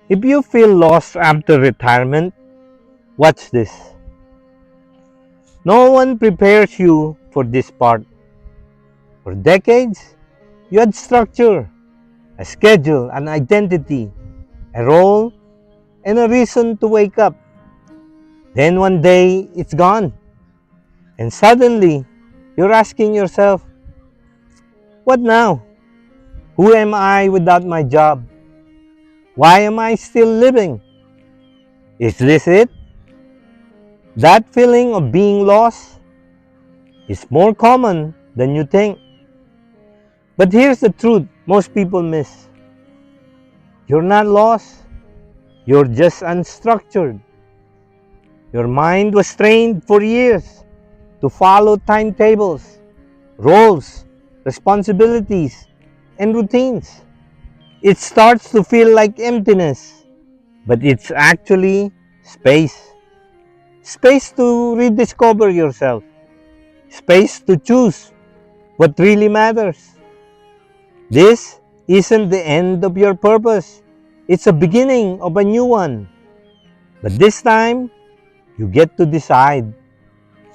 If you feel lost after retirement, watch this. No one prepares you for this part. For decades, you had structure, a schedule, an identity, a role, and a reason to wake up. Then one day, it's gone. And suddenly, you're asking yourself, what now? Who am I without my job? Why am I still living? Is this it? That feeling of being lost is more common than you think. But here's the truth most people miss. You're not lost. You're just unstructured. Your mind was trained for years to follow timetables, roles, responsibilities, and routines. It starts to feel like emptiness, but it's actually space. Space to rediscover yourself. Space to choose what really matters. This isn't the end of your purpose. It's a beginning of a new one. But this time, you get to decide.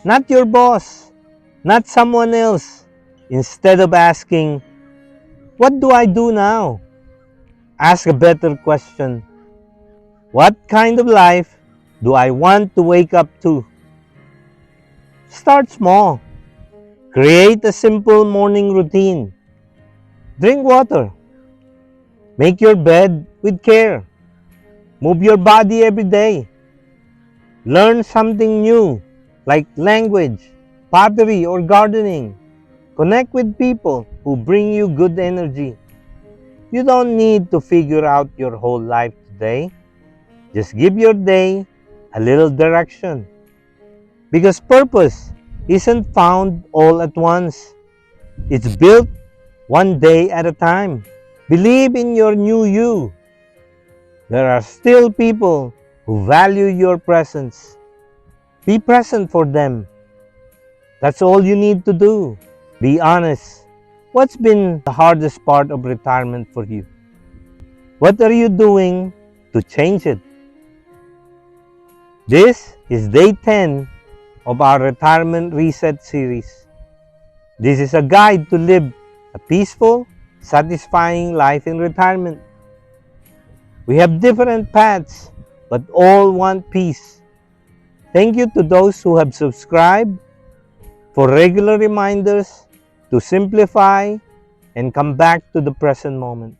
Not your boss, not someone else. Instead of asking, what do I do now? Ask a better question. What kind of life do I want to wake up to? Start small. Create a simple morning routine. Drink water. Make your bed with care. Move your body every day. Learn something new like language, pottery, or gardening. Connect with people who bring you good energy. You don't need to figure out your whole life today. Just give your day a little direction. Because purpose isn't found all at once. It's built one day at a time. Believe in your new you. There are still people who value your presence. Be present for them. That's all you need to do. Be honest. What's been the hardest part of retirement for you? What are you doing to change it? This is day 10 of our Retirement Reset series. This is a guide to live a peaceful, satisfying life in retirement. We have different paths, but all want peace. Thank you to those who have subscribed for regular reminders to simplify and come back to the present moment.